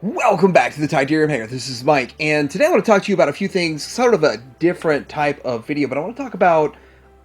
Welcome back to the Titanium Hangar. This is Mike, and today I want to talk to you about a few things, sort of a different type of video, but I want to talk about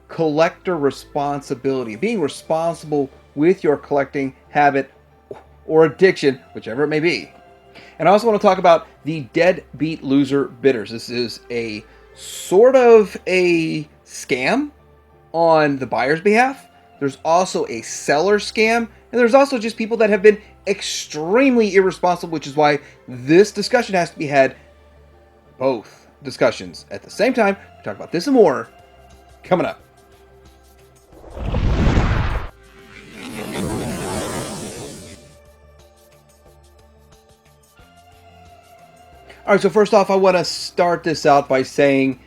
collector responsibility, being responsible with your collecting habit or addiction, whichever it may be. And I also want to talk about the Deadbeat Loser bidders. This is a sort of a scam on the buyer's behalf. There's also a seller scam, and there's also just people that have been extremely irresponsible, which is why this discussion has to be had, both discussions at the same time. We talk about this and more coming up. All right, so first off, I want to start this out by saying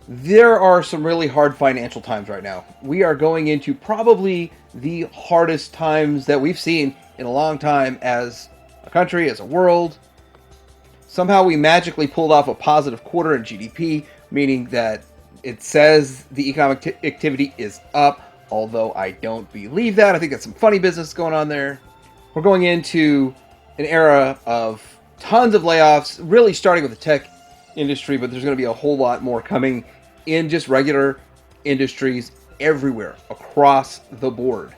there are some really hard financial times right now. We are going into probably the hardest times that we've seen in a long time as a country, as a world. Somehow we magically pulled off a positive quarter in GDP, meaning that it says the economic activity is up, although I don't believe that. I think that's some funny business going on there. We're going into an era of tons of layoffs, really starting with the tech industry, but there's going to be a whole lot more coming in just regular industries everywhere across the board.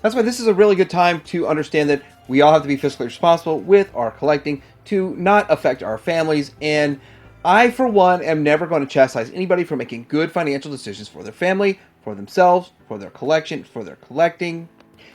That's why this is a really good time to understand that we all have to be fiscally responsible with our collecting to not affect our families. And I, for one, am never going to chastise anybody for making good financial decisions for their family, for themselves, for their collection, for their collecting,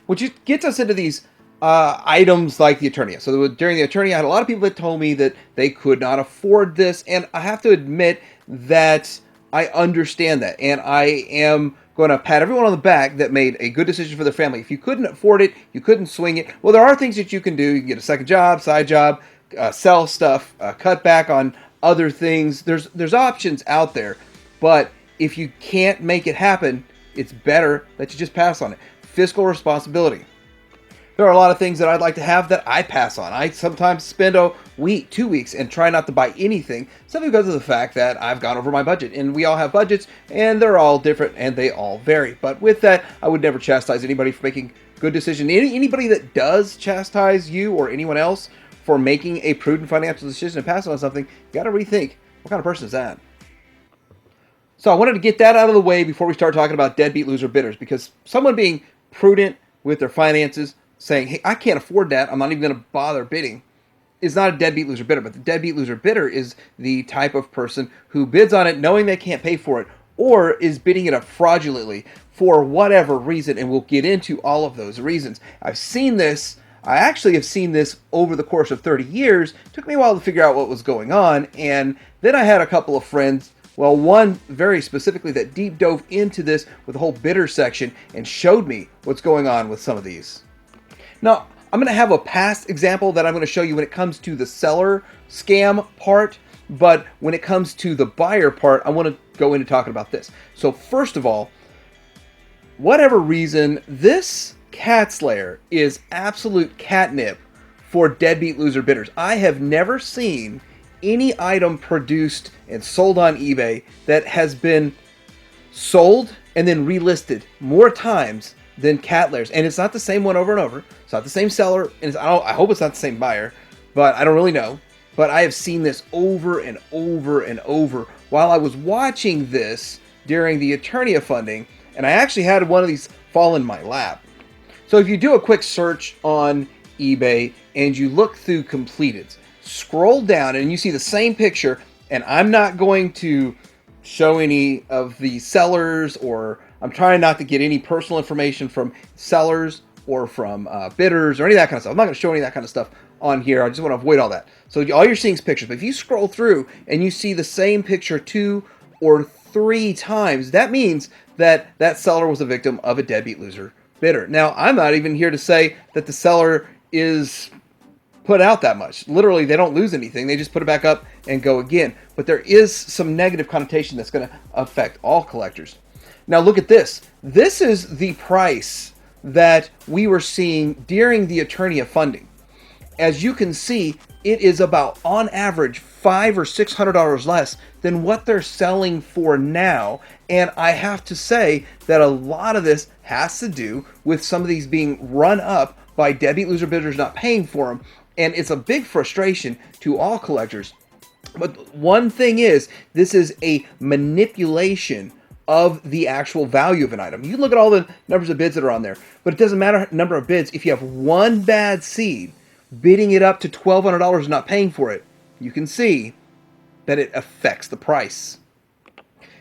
which gets us into these items like the Eternia. So during the Eternia, I had a lot of people that told me that they could not afford this, and I have to admit that I understand that, and I am going to pat everyone on the back that made a good decision for their family. If you couldn't afford it, you couldn't swing it, well, there are things that you can do. You can get a second job, side job, sell stuff, cut back on other things. There's options out there, but if you can't make it happen, it's better that you just pass on it. Fiscal responsibility. There are a lot of things that I'd like to have that I pass on. I sometimes spend a week, 2 weeks, and try not to buy anything simply because of the fact that I've gone over my budget. And we all have budgets, and they're all different, and they all vary. But with that, I would never chastise anybody for making good decisions. Anybody that does chastise you or anyone else for making a prudent financial decision and passing on something, you got to rethink, what kind of person is that? So I wanted to get that out of the way before we start talking about deadbeat loser bidders, because someone being prudent with their finances, saying, hey, I can't afford that, I'm not even going to bother bidding, is not a deadbeat loser bidder. But the deadbeat loser bidder is the type of person who bids on it knowing they can't pay for it, or is bidding it up fraudulently for whatever reason, and we'll get into all of those reasons. I actually have seen this over the course of 30 years. It took me a while to figure out what was going on, and then I had a couple of friends, well, one very specifically, that deep dove into this with the whole bidder section and showed me what's going on with some of these. Now, I'm going to have a past example that I'm going to show you when it comes to the seller scam part, but when it comes to the buyer part, I want to go into talking about this. So first of all, whatever reason, this cat slayer is absolute catnip for deadbeat loser bidders. I have never seen any item produced and sold on eBay that has been sold and then relisted more times than cat layers. And it's not the same one over and over. It's not the same seller, and I hope it's not the same buyer, but I don't really know. But I have seen this over and over and over while I was watching this during the Eternia funding, and I actually had one of these fall in my lap. So if you do a quick search on eBay and you look through completeds, scroll down and you see the same picture, and I'm not going to show any of the sellers, or I'm trying not to get any personal information from sellers or from bidders or any of that kind of stuff. I'm not going to show any of that kind of stuff on here. I just want to avoid all that. So all you're seeing is pictures. But if you scroll through and you see the same picture 2 or 3 times, that means that that seller was a victim of a deadbeat loser bidder. Now, I'm not even here to say that the seller is put out that much. Literally, they don't lose anything. They just put it back up and go again. But there is some negative connotation that's going to affect all collectors. Now look at this. This is the price that we were seeing during the Eternia funding. As you can see, it is about, on average, $500 or $600 less than what they're selling for now. And I have to say that a lot of this has to do with some of these being run up by deadbeat loser bidders not paying for them, And it's a big frustration to all collectors. But one thing is, this is a manipulation of the actual value of an item. You can look at all the numbers of bids that are on there, but it doesn't matter number of bids. If you have one bad seed, bidding it up to $1,200 and not paying for it, you can see that it affects the price.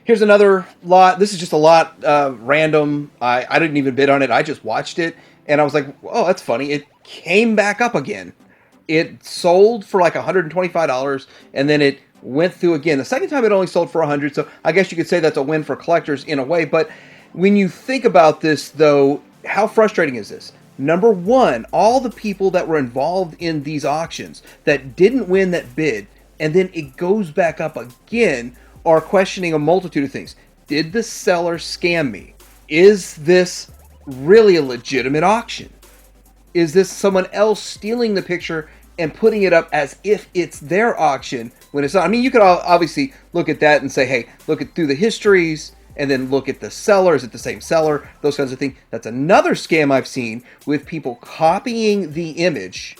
Here's another lot. This is just a lot random. I didn't even bid on it. I just watched it, and I was like, oh, that's funny. It came back up again. It sold for like $125, and then it went through again. The second time it only sold for $100, so I guess you could say that's a win for collectors in a way. But when you think about this, though, how frustrating is this? Number one, all the people that were involved in these auctions that didn't win that bid, and then it goes back up again, are questioning a multitude of things. Did the seller scam me? Is this really a legitimate auction? Is this someone else stealing the picture and putting it up as if it's their auction when it's not? I mean, you could obviously look at that and say, hey, look at through the histories and then look at the seller. Is it the same seller? Those kinds of things. That's another scam I've seen with people copying the image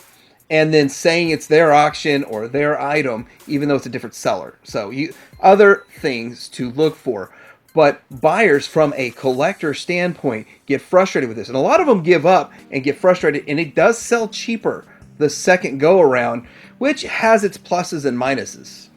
and then saying it's their auction or their item, even though it's a different seller. So other things to look for. But buyers from a collector standpoint get frustrated with this. And a lot of them give up and get frustrated. And it does sell cheaper the second go around, which has its pluses and minuses.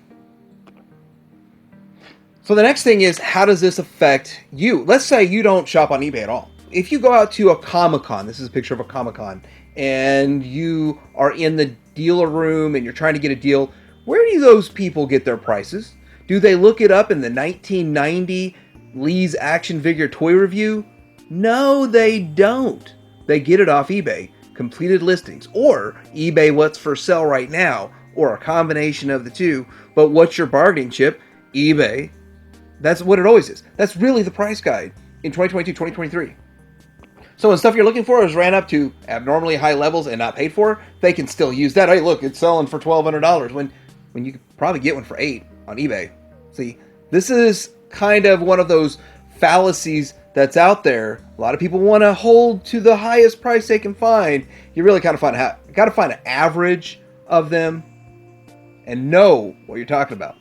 So the next thing is, how does this affect you? Let's say you don't shop on eBay at all. If you go out to a Comic-Con, this is a picture of a Comic-Con, and you are in the dealer room and you're trying to get a deal, where do those people get their prices? Do they look it up in the 1990 Lee's Action Figure Toy Review? No, they don't. They get it off eBay, completed listings, or eBay what's for sale right now, or a combination of the two. But what's your bargaining chip? eBay. That's what it always is. That's really the price guide in 2022, 2023. So when stuff you're looking for is ran up to abnormally high levels and not paid for, they can still use that. Hey, look, it's selling for $1,200 when you could probably get one for $8 on eBay. See, this is kind of one of those fallacies that's out there. A lot of people want to hold to the highest price they can find. You really kind of got to find an average of them and know what you're talking about.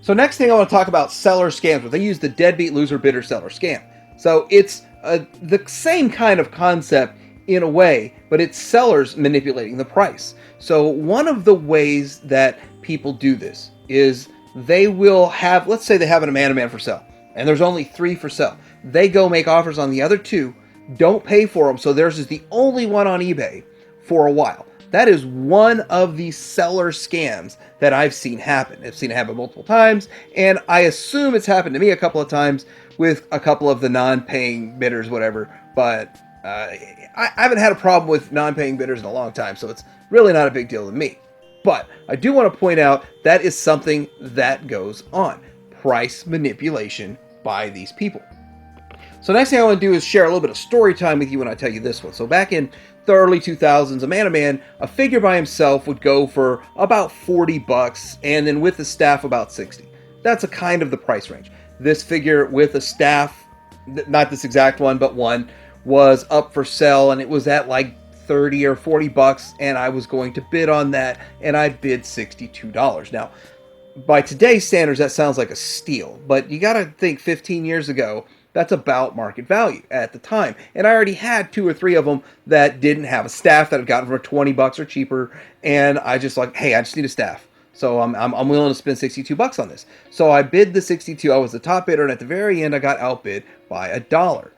So next thing I want to talk about seller scams, where they use the deadbeat loser bidder seller scam. So it's the same kind of concept in a way, but it's sellers manipulating the price. So one of the ways that people do this is they will have, let's say they have an man for sale, and there's only 3 for sale. They go make offers on the other 2, don't pay for them, so theirs is the only one on eBay for a while. That is one of the seller scams that I've seen happen. I've seen it happen multiple times, and I assume it's happened to me a couple of times with a couple of the non-paying bidders, whatever. But I haven't had a problem with non-paying bidders in a long time, so it's really not a big deal to me. But I do want to point out that is something that goes on. Price manipulation by these people. So next thing I want to do is share a little bit of story time with you when I tell you this one. So back in the early 2000s, a figure by himself would go for about $40, and then with the staff about $60. That's a kind of the price range. This figure with a staff, not this exact one, but one, was up for sale, and it was at like $30 or $40, and I was going to bid on that, and I bid $62. Now, by today's standards, that sounds like a steal, but you got to think 15 years ago, that's about market value at the time. And I already had 2 or 3 of them that didn't have a staff that had gotten for $20 or cheaper, and I just like, hey, I just need a staff. So I'm willing to spend $62 on this. So I bid the 62. I was the top bidder, and at the very end, I got outbid by $1.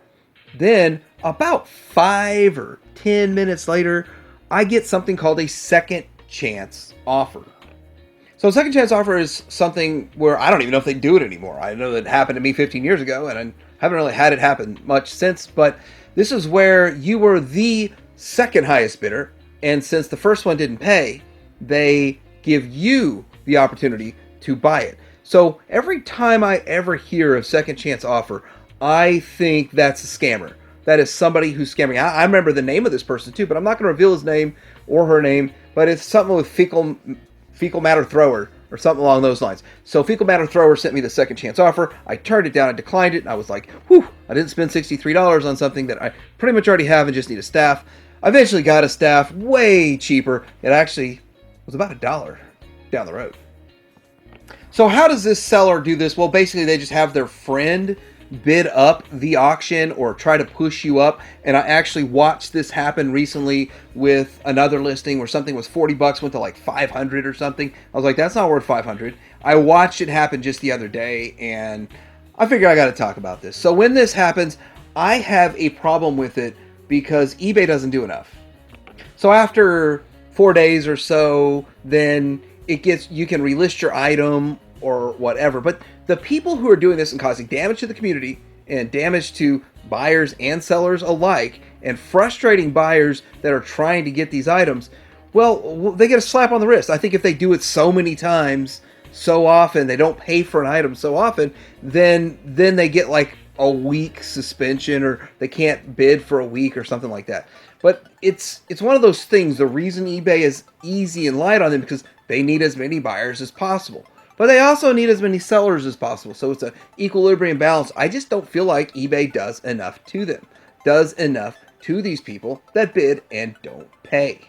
Then about 5 or 10 minutes later, I get something called a second chance offer. So a second chance offer is something where I don't even know if they do it anymore. I know that happened to me 15 years ago, and I haven't really had it happen much since, but this is where you were the second highest bidder, and since the first one didn't pay, they give you the opportunity to buy it. So every time I ever hear of second chance offer, I think that's a scammer. That is somebody who's scamming. I remember the name of this person too, but I'm not going to reveal his name or her name, but it's something with fecal matter thrower or something along those lines. So fecal matter thrower sent me the second chance offer. I turned it down, I declined it, and I was like, whew, I didn't spend $63 on something that I pretty much already have and just need a staff. I eventually got a staff way cheaper. It actually was about $1 down the road. So how does this seller do this? Well, basically they just have their friend bid up the auction or try to push you up. And I actually watched this happen recently with another listing where something was 40 bucks, went to like 500 or something. I was like, that's not worth 500. I watched it happen just the other day, and I figure I got to talk about this. So when this happens, I have a problem with it because eBay doesn't do enough. So after 4 days or so, then you can relist your item or whatever. But the people who are doing this and causing damage to the community and damage to buyers and sellers alike, and frustrating buyers that are trying to get these items, well, they get a slap on the wrist. I think if they do it so many times, so often, they don't pay for an item so often, then they get like a week suspension, or they can't bid for a week or something like that. But it's one of those things. The reason eBay is easy and light on them because they need as many buyers as possible, but they also need as many sellers as possible. So it's an equilibrium balance. I just don't feel like eBay does enough to them, does enough to these people that bid and don't pay.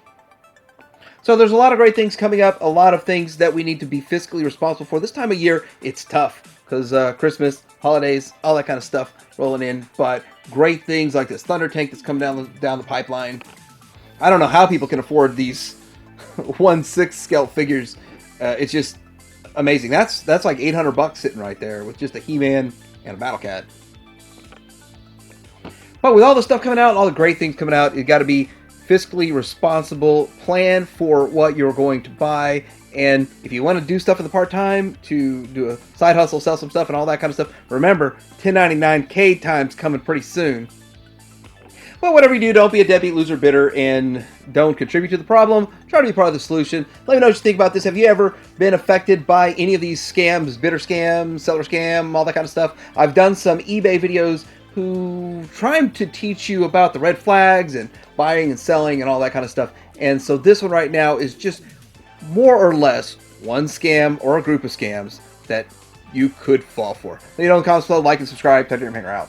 So there's a lot of great things coming up, a lot of things that we need to be fiscally responsible for. This time of year, it's tough because Christmas, holidays, all that kind of stuff rolling in. But great things like this Thunder Tank that's coming down the pipeline. I don't know how people can afford these 1/6 scale figures. It's just amazing. That's like $800 sitting right there with just a He-Man and a Battle Cat. But with all the stuff coming out, all the great things coming out, you got to be fiscally responsible, plan for what you're going to buy, and if you want to do stuff in the part-time to do a side hustle, sell some stuff and all that kind of stuff, remember 1099K time's coming pretty soon. But whatever you do, don't be a deadbeat loser bidder and don't contribute to the problem. Try to be part of the solution. Let me know what you think about this. Have you ever been affected by any of these scams, bidder scam, seller scam, all that kind of stuff? I've done some eBay videos who trying to teach you about the red flags and buying and selling and all that kind of stuff. And so this one right now is just more or less one scam or a group of scams that you could fall for. Let me know in the comments below, like and subscribe. Tell your hanger out.